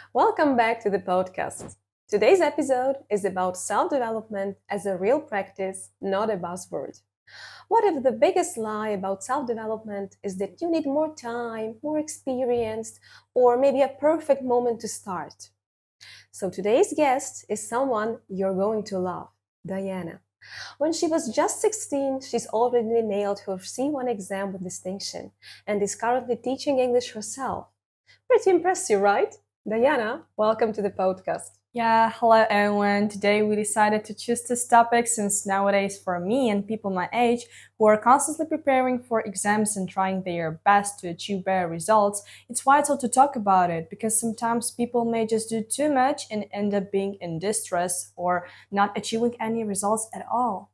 Welcome back to the podcast. Today's episode is about self development as a real practice, not a buzzword. What if the biggest lie about self development is that you need more time, more experience, or maybe a perfect moment to start? So today's guest is someone you're going to love, Diana. When she was just 16, she's already nailed her C1 exam with distinction and is currently teaching English herself. Pretty impressive, right? Diana, welcome to the podcast. Yeah, hello everyone. Today we decided to choose this topic since nowadays, for me and people my age who are constantly preparing for exams and trying their best to achieve better results, it's vital to talk about it because sometimes people may just do too much and end up being in distress or not achieving any results at all.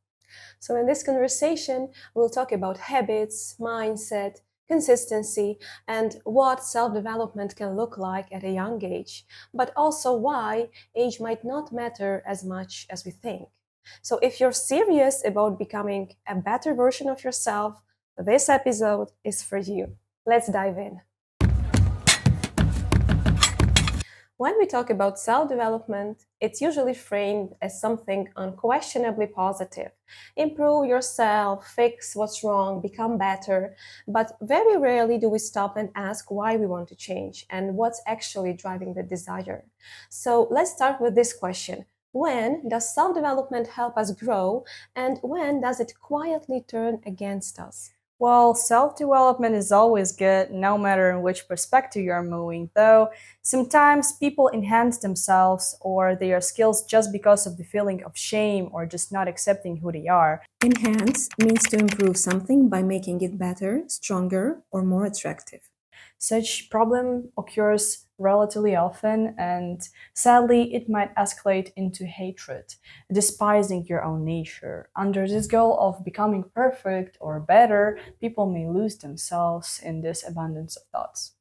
So, in this conversation, we'll talk about habits, mindset, consistency, and what self development can look like at a young age, but also why age might not matter as much as we think. So, if you're serious about becoming a better version of yourself, this episode is for you. Let's dive in. When we talk about self development, it's usually framed as something unquestionably positive. Improve yourself, fix what's wrong, become better. But very rarely do we stop and ask why we want to change and what's actually driving the desire. So let's start with this question. When does self development help us grow, and when does it quietly turn against us? Well, self development is always good, no matter in which perspective you're moving, though sometimes people enhance themselves or their skills just because of the feeling of shame or just not accepting who they are. Enhance means to improve something by making it better, stronger, or more attractive. Such problem occurs relatively often, and sadly, it might escalate into hatred, despising your own nature. Under this goal of becoming perfect or better, people may lose themselves in this abundance of thoughts.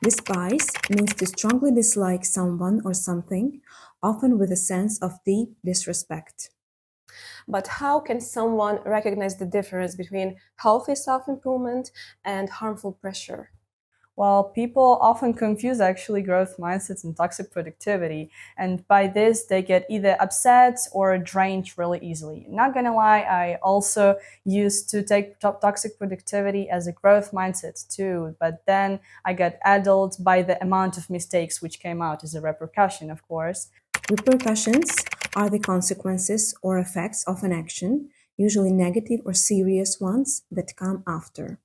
Despise means to strongly dislike someone or something, often with a sense of deep disrespect. But how can someone recognize the difference between healthy self improvement and harmful pressure? Well, people often confuse actually growth mindsets and toxic productivity, and by this they get either upset or drained really easily. Not gonna lie, I also used to take toxic productivity as a growth mindset too, but then I got addled by the amount of mistakes which came out as a repercussion, of course. Repercussions are the consequences or effects of an action, usually negative or serious ones, that come after.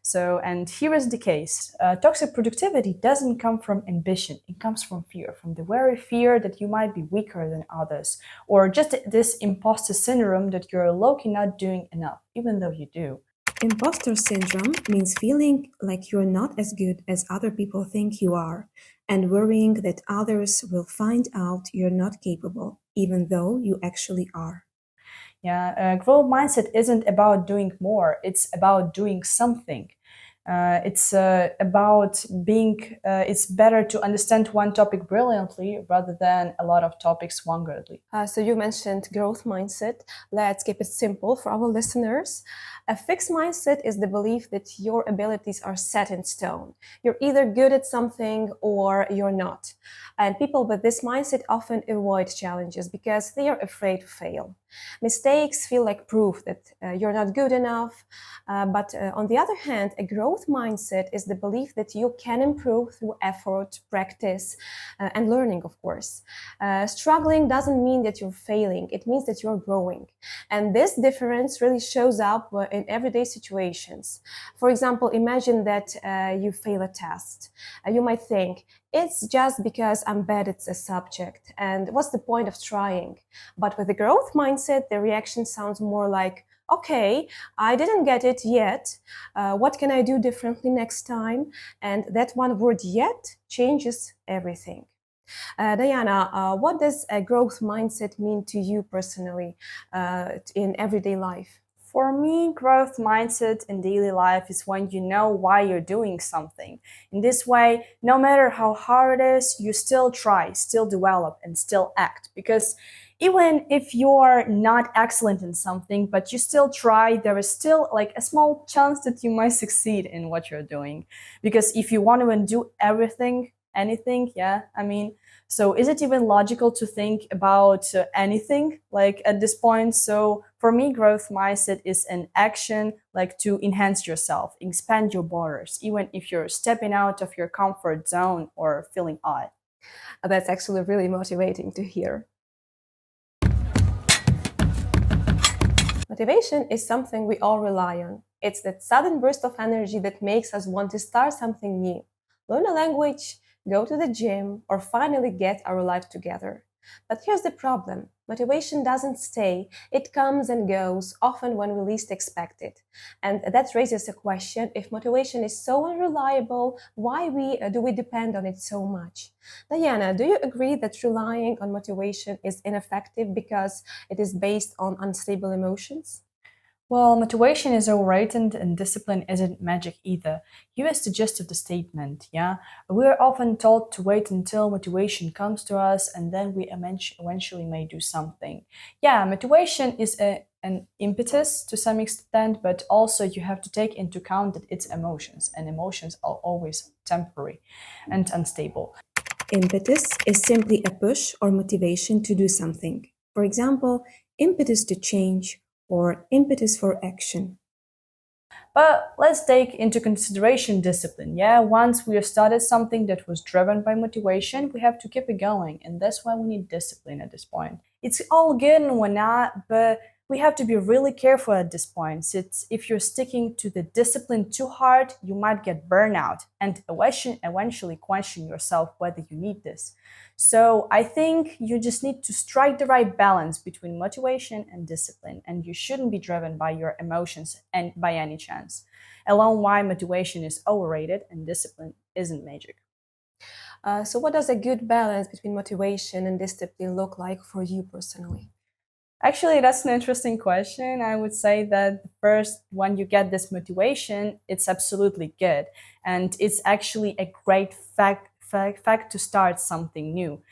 So, and here is the case. Toxic productivity doesn't come from ambition. It comes from fear, from the very fear that you might be weaker than others, or just this imposter syndrome that you're low-key not doing enough, even though you do. Imposter syndrome means feeling like you're not as good as other people think you are, and worrying that others will find out you're not capable, even though you actually are. Yeah, growth mindset isn't about doing more. It's about doing something. It's about being. It's better to understand one topic brilliantly rather than a lot of topics one-girdly. So you mentioned growth mindset. Let's keep it simple for our listeners. A fixed mindset is the belief that your abilities are set in stone. You're either good at something or you're not. And people with this mindset often avoid challenges because they are afraid to fail. Mistakes feel like proof that you're not good enough. But on the other hand, a growth mindset is the belief that you can improve through effort, practice, and learning, of course. Struggling doesn't mean that you're failing, it means that you're growing. And this difference really shows up in everyday situations. For example, imagine that you fail a test. You might think, it's just because I'm bad at a subject, and what's the point of trying? But with a growth mindset, the reaction sounds more like, okay, I didn't get it yet. What can I do differently next time? And that one word yet changes everything. Diana, what does a growth mindset mean to you personally in everyday life? For me, growth mindset in daily life is when you know why you're doing something. In this way, no matter how hard it is, you still try, still develop, and still act. Because even if you're not excellent in something, but you still try, there is still like a small chance that you might succeed in what you're doing. Because if you want to do everything anything. Yeah, I mean, so is it even logical to think about anything like at this point? So for me, growth mindset is an action like to enhance yourself, expand your borders, even if you're stepping out of your comfort zone or feeling odd. That's actually really motivating to hear. Motivation is something we all rely on. It's that sudden burst of energy that makes us want to start something new, learn a language, go to the gym, or finally get our life together. But here's the problem: motivation doesn't stay, it comes and goes, often when we least expect it. And that raises a question: if motivation is so unreliable, do we depend on it so much? Diana, do you agree that relying on motivation is ineffective because it is based on unstable emotions? Well, motivation is overrated and discipline isn't magic either. Here is the gist of the statement, yeah? We're often told to wait until motivation comes to us and then we eventually may do something. Yeah, motivation is an impetus to some extent, but also you have to take into account that it's emotions, and emotions are always temporary and unstable. Impetus is simply a push or motivation to do something. For example, impetus to change or impetus for action. But let's take into consideration discipline. Yeah, once we have started something that was driven by motivation, we have to keep it going. And that's why we need discipline at this point. It's all good and whatnot, but we have to be really careful at this point. Since if you're sticking to the discipline too hard, you might get burnout and eventually question yourself whether you need this. So I think you just need to strike the right balance between motivation and discipline, and you shouldn't be driven by your emotions and by any chance. Alone, why motivation is overrated and discipline isn't magic. So, what does a good balance between motivation and discipline look like for you personally? Actually, that's an interesting question. I would say that first, when you get this motivation, it's absolutely good. And it's actually a great fact to start something new.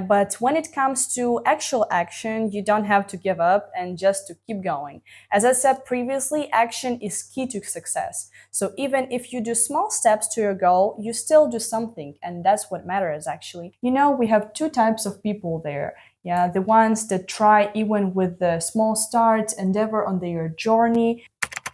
But when it comes to actual action, you don't have to give up and just to keep going. As I said previously, action is key to success. So even if you do small steps to your goal, you still do something. And that's what matters, actually. You know, we have two types of people there. Yeah, the ones that try even with the small starts, endeavor on their journey.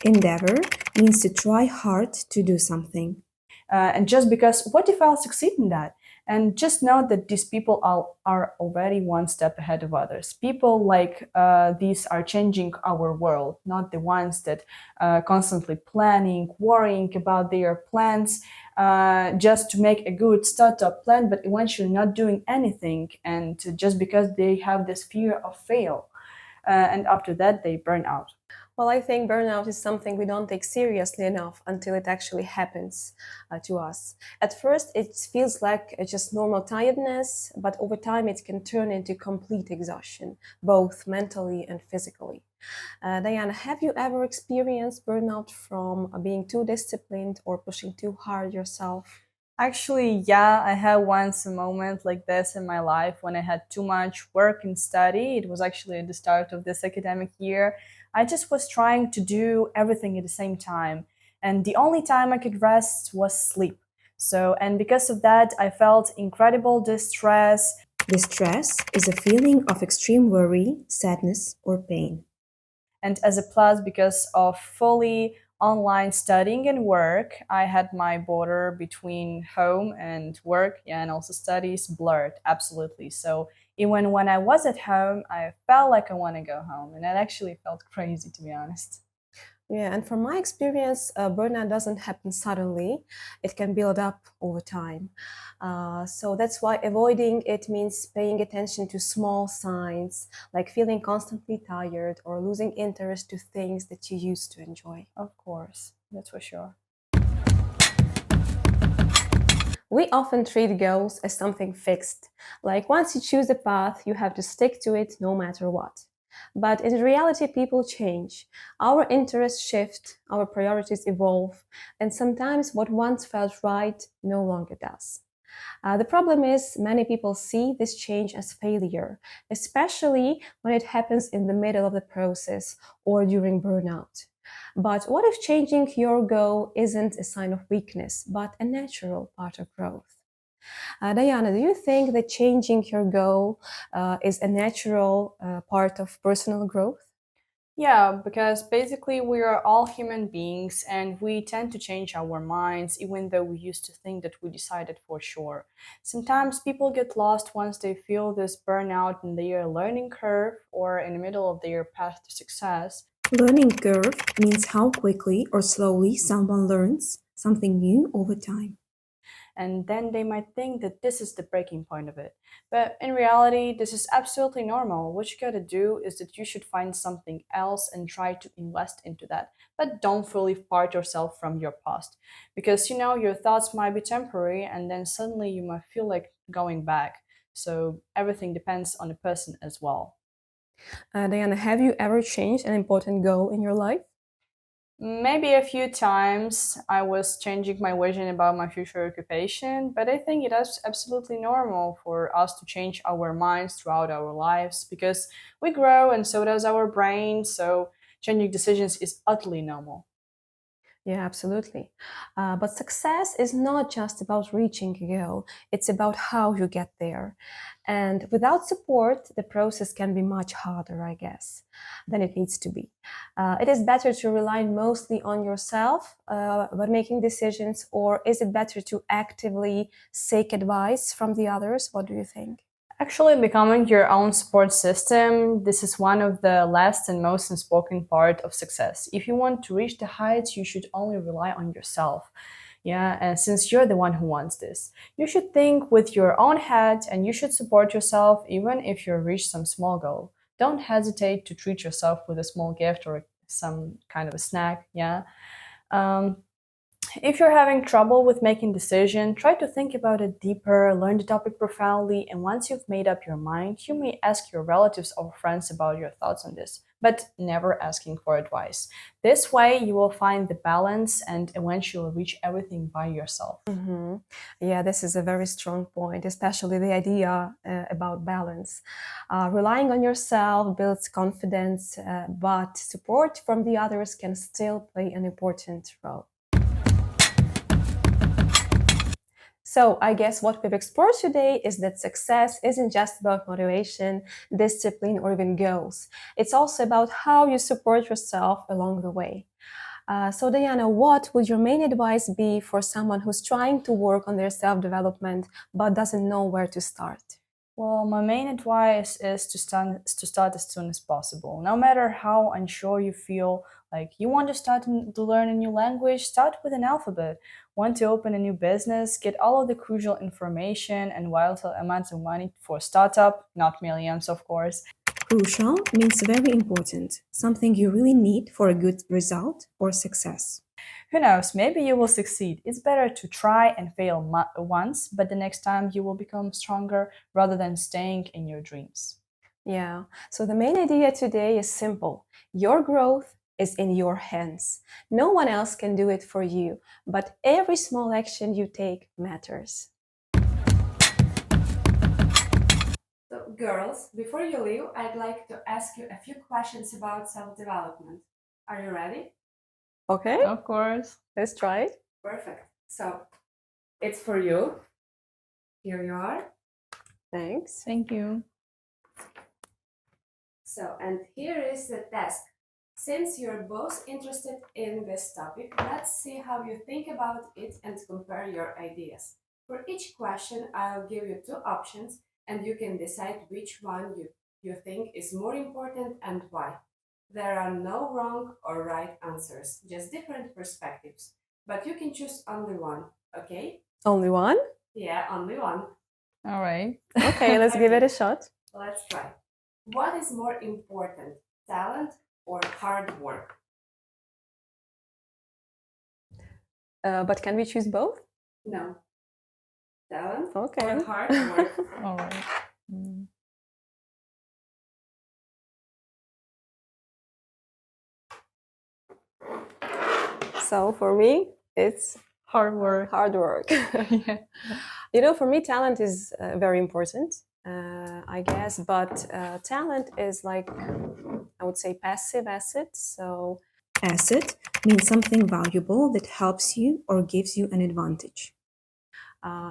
Endeavor means to try hard to do something. And just because, what if I'll succeed in that? And just know that these people are already one step ahead of others. People like these are changing our world, not the ones that constantly planning, worrying about their plans just to make a good startup plan, but eventually not doing anything. And just because they have this fear of fail. And after that, they burn out. Well, I think burnout is something we don't take seriously enough until it actually happens to us. At first, it feels like just normal tiredness, but over time, it can turn into complete exhaustion, both mentally and physically. Diana, have you ever experienced burnout from being too disciplined or pushing too hard yourself? Actually, yeah, I had once a moment like this in my life when I had too much work and study. It was actually at the start of this academic year. I just was trying to do everything at the same time, and the only time I could rest was sleep. So, and because of that, I felt incredible distress. Distress is a feeling of extreme worry, sadness, or pain. And as a plus, because of fully online studying and work, I had my border between home and work, yeah, and also studies blurred, absolutely. So even when I was at home, I felt like I want to go home. And that actually felt crazy, to be honest. Yeah, and from my experience, burnout doesn't happen suddenly. It can build up over time. So that's why avoiding it means paying attention to small signs, like feeling constantly tired or losing interest to things that you used to enjoy. Of course, that's for sure. We often treat goals as something fixed, like once you choose a path, you have to stick to it no matter what. But in reality, people change. Our interests shift, our priorities evolve, and sometimes what once felt right no longer does. The problem is, many people see this change as failure, especially when it happens in the middle of the process or during burnout. But what if changing your goal isn't a sign of weakness, but a natural part of growth? Diana, do you think that changing your goal is a natural part of personal growth? Yeah, because basically we are all human beings and we tend to change our minds even though we used to think that we decided for sure. Sometimes people get lost once they feel this burnout in their learning curve or in the middle of their path to success. Learning curve means how quickly or slowly someone learns something new over time. And then they might think that this is the breaking point of it. But in reality, this is absolutely normal. What you gotta do is that you should find something else and try to invest into that. But don't fully part yourself from your past. Because your thoughts might be temporary and then suddenly you might feel like going back. So everything depends on the person as well. Diana, have you ever changed an important goal in your life? Maybe a few times I was changing my vision about my future occupation, but I think it is absolutely normal for us to change our minds throughout our lives because we grow and so does our brain, so changing decisions is utterly normal. Yeah, absolutely. But success is not just about reaching a goal, it's about how you get there. And without support, the process can be much harder, I guess, than it needs to be. It is better to rely mostly on yourself when making decisions, or is it better to actively seek advice from the others? What do you think? Actually, becoming your own support system, this is one of the last and most unspoken part of success. If you want to reach the heights, you should only rely on yourself. Yeah, and since you're the one who wants this, you should think with your own head and you should support yourself even if you reach some small goal. Don't hesitate to treat yourself with a small gift or some kind of a snack. Yeah. Um, if you're having trouble with making decision, try to think about it deeper, learn the topic profoundly, and once you've made up your mind, you may ask your relatives or friends about your thoughts on this, but never asking for advice. This way, you will find the balance and eventually reach everything by yourself. Hmm. Yeah, this is a very strong point, especially the idea about balance. Relying on yourself builds confidence, but support from the others can still play an important role. So, I guess what we've explored today is that success isn't just about motivation, discipline, or even goals. It's also about how you support yourself along the way. So, Diana, what would your main advice be for someone who's trying to work on their self development but doesn't know where to start? Well, my main advice is to start as soon as possible. No matter how unsure you feel, like you want to to learn a new language, start with an alphabet. Want to open a new business, get all of the crucial information and vital amounts of money for startup, not millions, of course. Crucial means very important, something you really need for a good result or success. Who knows, maybe you will succeed. It's better to try and fail once, but the next time you will become stronger rather than staying in your dreams. Yeah, so the main idea today is simple. Your growth is in your hands. No one else can do it for you, but every small action you take matters. So, girls, before you leave, I'd like to ask you a few questions about self development. Are you ready? Okay, Of course. let's try it. Perfect. So, it's for you. Here you are. Thanks. Thank you. So, and here is the task. Since you're both interested in this topic, let's see how you think about it and compare your ideas. For each question, I'll give you two options, and you can decide which one you think is more important and why. There are no wrong or right answers, just different perspectives. But you can choose only one, okay? Only one? Yeah, only one. All right. Okay, let's give it a shot. Let's try. What is more important, talent or hard work? But can we choose both? No. Talent Okay. or hard work? All right. Mm. So for me, it's Hard work. hard work. Yeah. For me, talent is very important, I guess, but talent is like, I would say, passive asset. So, Asset means something valuable that helps you or gives you an advantage.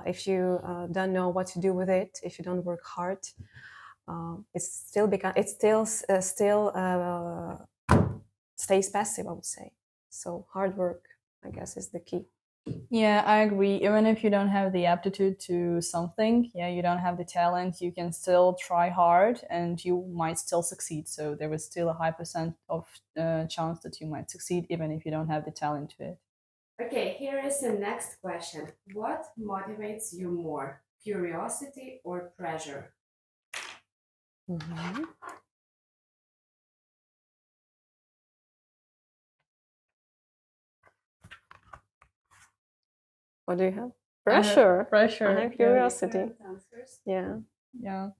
If you don't know what to do with it, if you don't work hard, it still stays passive, I would say. So hard work, I guess, is the key. Yeah, I agree. Even if you don't have the aptitude to something, yeah, you don't have the talent, you can still try hard and you might still succeed. So there is still a high percent of chance that you might succeed even if you don't have the talent to it. Okay, here is the next question. What motivates you more, curiosity or pressure? Mhm. What do you have? I have Pressure. pressure. I have Yeah. curiosity. Different answers. Yeah. Yeah.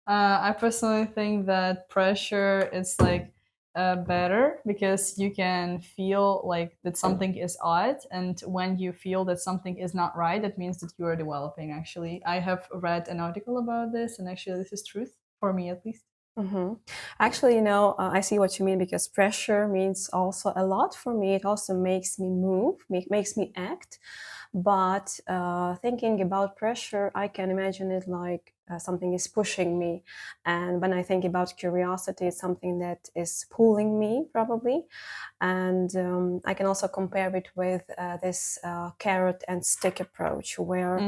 I personally think that pressure is like better because you can feel like that something is odd, and when you feel that something is not right, that means that you are developing. Actually, I have read an article about this, and actually, this is truth for me at least. Mm-hmm. Actually, I see what you mean because pressure means also a lot for me. It also makes me move, makes me act. But thinking about pressure, I can imagine it like something is pushing me. And when I think about curiosity, it's something that is pulling me, probably. And I can also compare it with this carrot and stick approach, where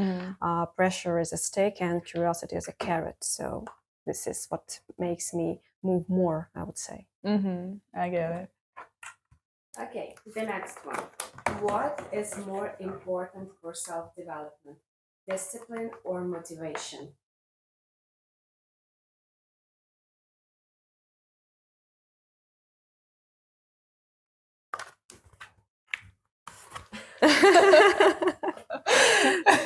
pressure is a stick and curiosity is a carrot. So this is what makes me move more, I would say. I get it. Okay, the next one. What is more important for self-development, discipline or motivation?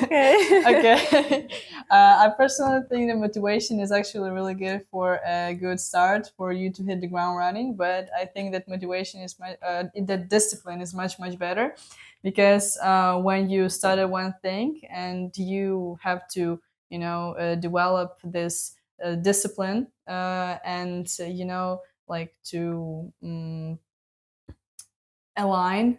Okay. Okay. I personally think the motivation is actually really good for a good start for you to hit the ground running. But I think that motivation is that discipline is much better because when you started one thing and you have to, develop this discipline and like to align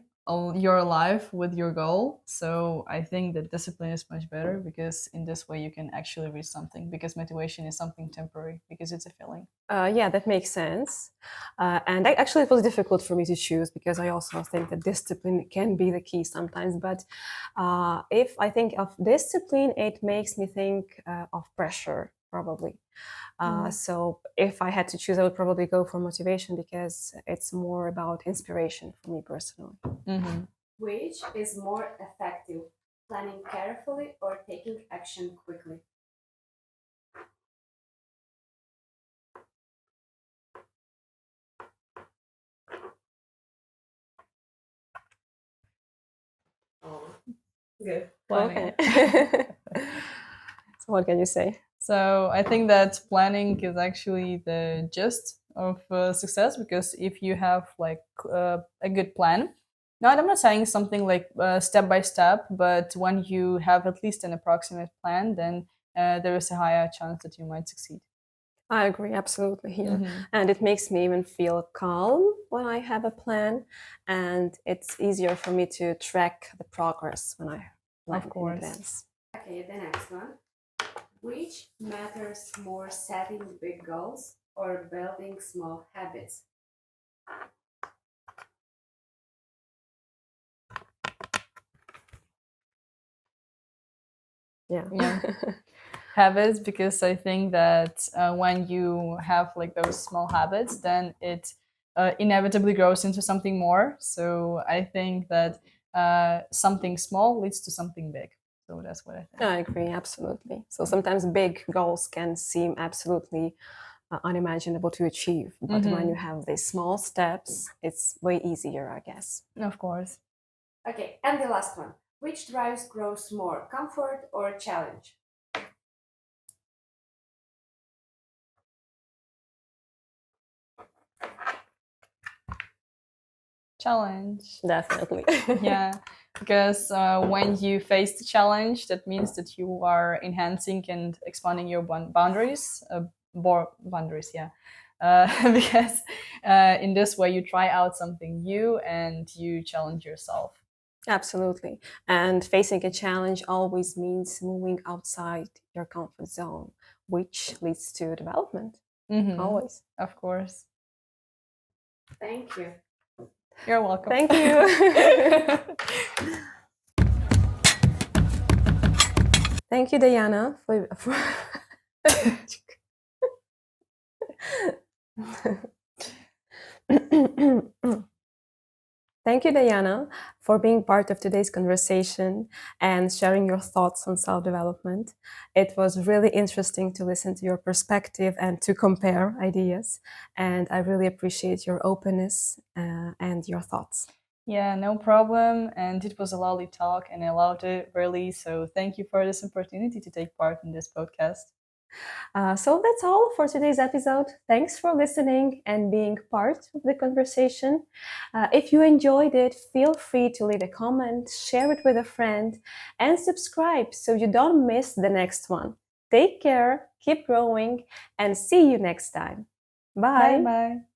your life with your goal. So I think that discipline is much better because in this way you can actually reach something because motivation is something temporary because it's a feeling. Yeah, that makes sense. And actually, it was difficult for me to choose because I also think that discipline can be the key sometimes. But if I think of discipline, it makes me think of pressure, probably. So if I had to choose, I would probably go for motivation because it's more about inspiration for me personally. Which is more effective, planning carefully or taking action quickly? Oh, good. Planning. Okay. So what can you say? So I think that planning is actually the gist of success because if you have like a good plan, not I'm not saying something like step by step, but when you have at least an approximate plan, then there is a higher chance that you might succeed. I agree absolutely here. And it makes me even feel calm when I have a plan. And it's easier for me to track the progress when I plan Of course. in advance. Okay, the next one. Which matters more, setting big goals or building small habits? Yeah. Habits because I think that when you have like those small habits, then it inevitably grows into something more. So I think that something small leads to something big. So that's what I think. I agree, absolutely. So sometimes big goals can seem absolutely unimaginable to achieve. But when you have these small steps, it's way easier, I guess. Of course. Okay, and the last one. Which drives growth more, comfort or challenge? Challenge. Definitely. Yeah, because when you face the challenge, that means that you are enhancing and expanding your boundaries, boundaries, yeah. Because in this way you try out something new and you challenge yourself. Absolutely. And facing a challenge always means moving outside your comfort zone, which leads to development. Always. Of course. Thank you. You're welcome. Thank you. Thank you, Diana, for Thank you, Diana, for being part of today's conversation and sharing your thoughts on self development. It was really interesting to listen to your perspective and to compare ideas. And I really appreciate your openness and your thoughts. Yeah, no problem. And it was a lovely talk, and I loved it really. So thank you for this opportunity to take part in this podcast. So that's all for today's episode. Thanks for listening and being part of the conversation. If you enjoyed it, feel free to leave a comment, share it with a friend, and subscribe so you don't miss the next one. Take care, keep growing, and see you next time. Bye. Bye bye.